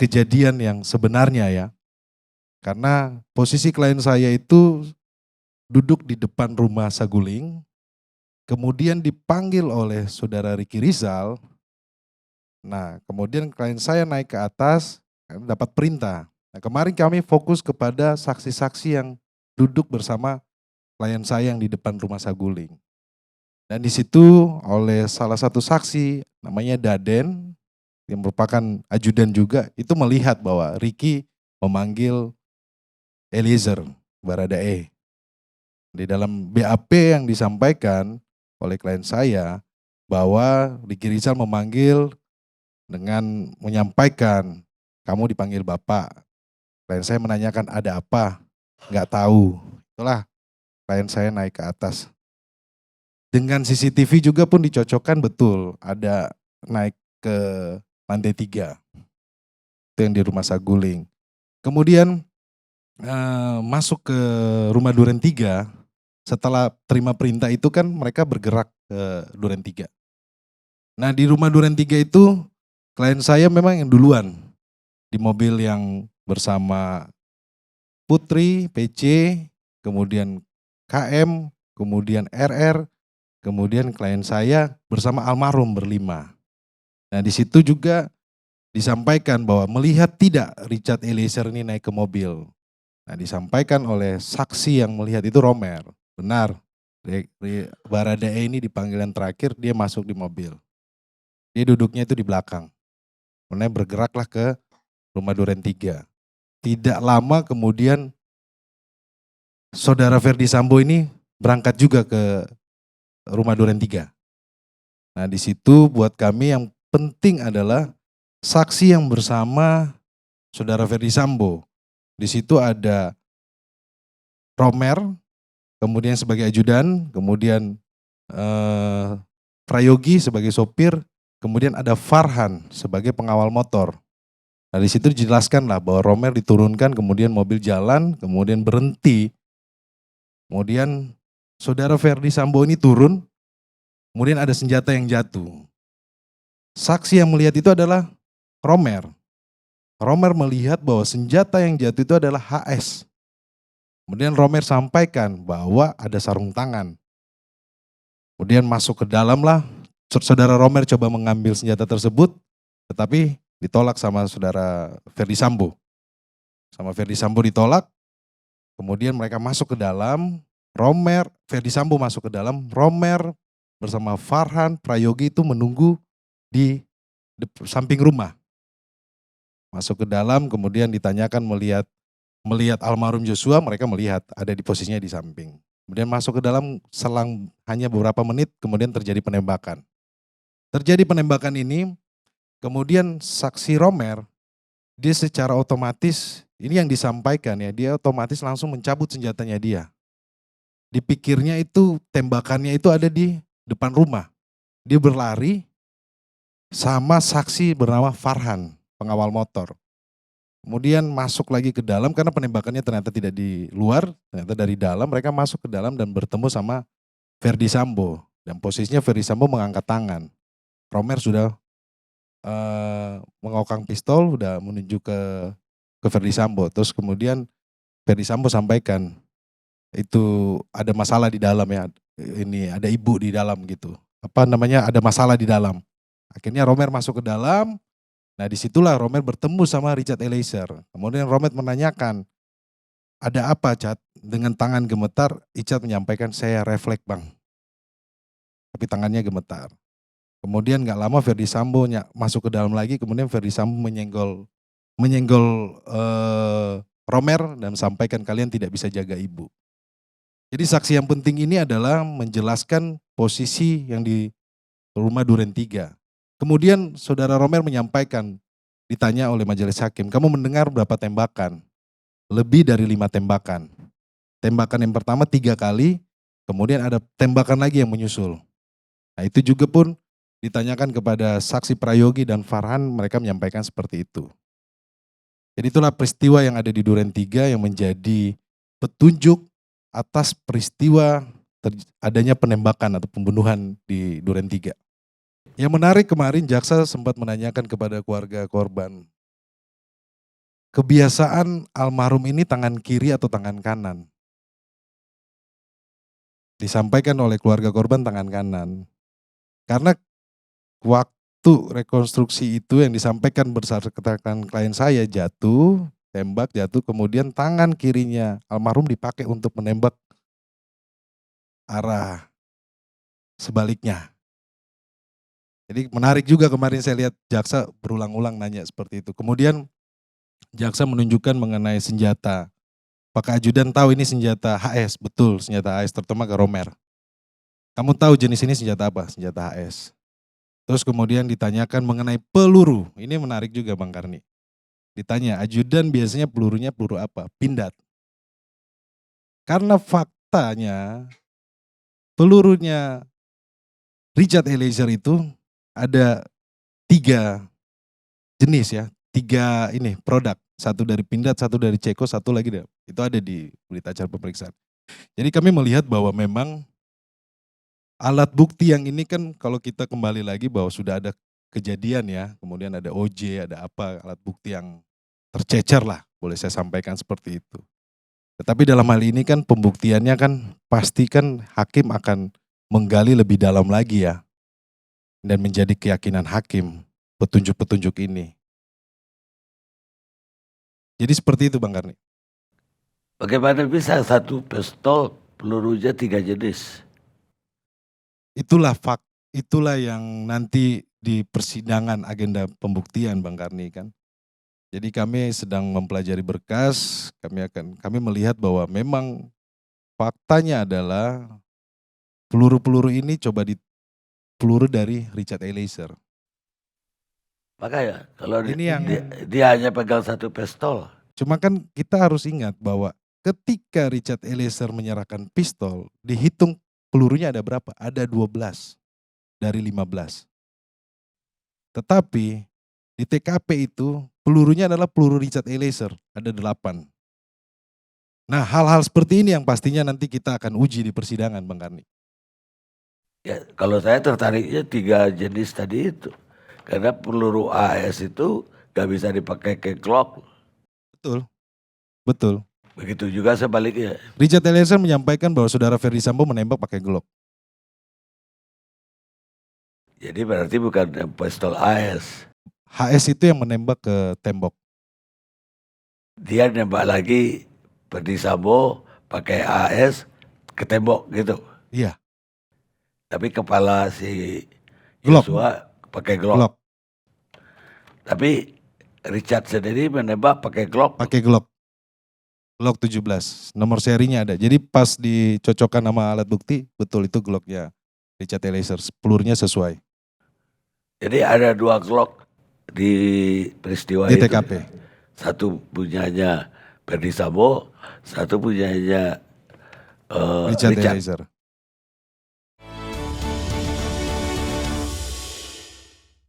kejadian yang sebenarnya ya. Karena posisi klien saya itu duduk di depan rumah Saguling, kemudian dipanggil oleh saudara Ricky Rizal. Nah, kemudian klien saya naik ke atas, dapat perintah. Nah, kemarin kami fokus kepada saksi-saksi yang duduk bersama klien saya yang di depan rumah Saguling. Dan di situ oleh salah satu saksi namanya Daden, yang merupakan ajudan juga, itu melihat bahwa Ricky memanggil Eliezer Baradae. Di dalam BAP yang disampaikan oleh klien saya bahwa Ricky Rizal memanggil dengan menyampaikan, kamu dipanggil Bapak. Klien saya menanyakan ada apa, nggak tahu. Itulah klien saya naik ke atas. Dengan CCTV juga pun dicocokkan betul, ada naik ke lantai 3, itu yang di rumah Saguling. Kemudian masuk ke rumah Duren 3, setelah terima perintah itu kan mereka bergerak ke Duren 3. Nah di rumah Duren 3 itu klien saya memang yang duluan di mobil yang bersama Putri, PC, kemudian KM, kemudian RR, kemudian klien saya bersama almarhum berlima. Nah di situ juga disampaikan bahwa melihat tidak Richard Eliezer ini naik ke mobil. Nah disampaikan oleh saksi yang melihat itu Romer, benar. Baradae ini di panggilan terakhir dia masuk di mobil. Dia duduknya itu di belakang. Kemudian bergeraklah ke rumah Duren 3. Tidak lama kemudian saudara Ferdi Sambo ini berangkat juga ke rumah Duren 3. Nah di situ buat kami yang penting adalah saksi yang bersama saudara Ferdi Sambo. Di situ ada Romer, kemudian sebagai ajudan, kemudian Prayogi sebagai sopir, kemudian ada Farhan sebagai pengawal motor. Nah di situ dijelaskan lah bahwa Romer diturunkan, kemudian mobil jalan, kemudian berhenti. Kemudian saudara Ferdi Sambo ini turun, kemudian ada senjata yang jatuh. Saksi yang melihat itu adalah Romer. Romer melihat bahwa senjata yang jatuh itu adalah HS. Kemudian Romer sampaikan bahwa ada sarung tangan. Kemudian masuk ke dalam lah, saudara Romer coba mengambil senjata tersebut, tetapi ditolak sama saudara Ferdi Sambo. Sama Ferdi Sambo ditolak, kemudian mereka masuk ke dalam, Ferdi Sambo masuk ke dalam, Romer bersama Farhan, Prayogi itu menunggu di samping rumah. Masuk ke dalam, kemudian ditanyakan melihat almarhum Joshua, mereka melihat ada di posisinya di samping. Kemudian masuk ke dalam, selang hanya beberapa menit, kemudian terjadi penembakan. Terjadi penembakan ini, kemudian saksi Romer, dia secara otomatis, ini yang disampaikan ya, dia otomatis langsung mencabut senjatanya dia. Dipikirnya itu, tembakannya itu ada di depan rumah. Dia berlari sama saksi bernama Farhan, pengawal motor. Kemudian masuk lagi ke dalam karena penembakannya ternyata tidak di luar, ternyata dari dalam mereka masuk ke dalam dan bertemu sama Ferdi Sambo. Dan posisinya Ferdi Sambo mengangkat tangan. Romer sudah mengokang pistol, sudah menuju ke Ferdi Sambo. Terus kemudian Ferdi Sambo sampaikan, itu ada masalah di dalam ya, ini ada ibu di dalam gitu. Ada masalah di dalam. Akhirnya Romer masuk ke dalam. Nah disitulah Romer bertemu sama Richard Eliezer. Kemudian Romer menanyakan, ada apa Cat? Dengan tangan gemetar, Richard menyampaikan, saya refleks bang. Tapi tangannya gemetar. Kemudian gak lama Ferdi Sambo masuk ke dalam lagi, kemudian Ferdi Sambo menyenggol Romer dan sampaikan kalian tidak bisa jaga ibu. Jadi saksi yang penting ini adalah menjelaskan posisi yang di rumah Duren 3. Kemudian saudara Romer menyampaikan, ditanya oleh majelis hakim, kamu mendengar berapa tembakan? Lebih dari 5 tembakan. Tembakan yang pertama 3 kali, kemudian ada tembakan lagi yang menyusul. Nah itu juga pun ditanyakan kepada saksi Prayogi dan Farhan, mereka menyampaikan seperti itu. Jadi itulah peristiwa yang ada di Duren 3 yang menjadi petunjuk atas peristiwa adanya penembakan atau pembunuhan di Duren 3. Yang menarik kemarin jaksa sempat menanyakan kepada keluarga korban, kebiasaan almarhum ini tangan kiri atau tangan kanan. Disampaikan oleh keluarga korban tangan kanan. Karena waktu rekonstruksi itu yang disampaikan berdasarkan klien saya jatuh, tembak jatuh, kemudian tangan kirinya almarhum dipakai untuk menembak arah sebaliknya. Jadi menarik juga kemarin saya lihat jaksa berulang-ulang nanya seperti itu. Kemudian jaksa menunjukkan mengenai senjata. Apakah ajudan tahu ini senjata HS? Betul, senjata HS terutama Romer. Kamu tahu jenis ini senjata apa? Senjata HS. Terus kemudian ditanyakan mengenai peluru. Ini menarik juga Bang Karni. Ditanya, ajudan biasanya pelurunya peluru apa? Pindad. Karena faktanya pelurunya Richard Eliezer itu ada 3 jenis ya, 3 ini produk. Satu dari Pindad, satu dari Ceko, satu lagi itu ada di berita acara pemeriksaan. Jadi kami melihat bahwa memang alat bukti yang ini kan kalau kita kembali lagi bahwa sudah ada kejadian ya, kemudian ada OJ, ada apa alat bukti yang tercecer lah, boleh saya sampaikan seperti itu. Tetapi dalam hal ini kan pembuktiannya kan pasti kan hakim akan menggali lebih dalam lagi ya. Dan menjadi keyakinan hakim petunjuk-petunjuk ini. Jadi seperti itu Bang Karni. Bagaimana bisa satu pistol pelurunya 3 jenis? Itulah yang nanti di persidangan agenda pembuktian Bang Karni kan. Jadi kami sedang mempelajari berkas, kami melihat bahwa memang faktanya adalah peluru-peluru ini peluru dari Richard Eliezer. Makanya kalau Ini yang dia hanya pegang satu pistol. Cuma kan kita harus ingat bahwa ketika Richard Eliezer menyerahkan pistol, dihitung pelurunya ada berapa? Ada 12 dari 15. Tetapi di TKP itu pelurunya adalah peluru Richard Eliezer, ada 8. Nah hal-hal seperti ini yang pastinya nanti kita akan uji di persidangan Bang Karni. Ya, kalau saya tertariknya 3 jenis tadi itu. Karena peluru AS itu gak bisa dipakai ke Glock. Betul. Begitu juga sebaliknya. Richard Eliezer menyampaikan bahwa saudara Ferdy Sambo menembak pakai Glock. Jadi berarti bukan pistol AS. HS itu yang menembak ke tembok. Dia nembak lagi Ferdy Sambo pakai AS ke tembok gitu. Iya. Tapi kepala si Glock. Yosua pakai Glock. Tapi Richard sendiri menembak pakai Glock. Pakai Glock. Glock 17, nomor serinya ada. Jadi pas dicocokkan sama alat bukti, betul itu Glocknya Richard Eliezer, pelurunya sesuai. Jadi ada 2 Glock di peristiwa Di itu. TKP. Satu punyanya Ferdy Sambo, satu punyanya Richard Eliezer.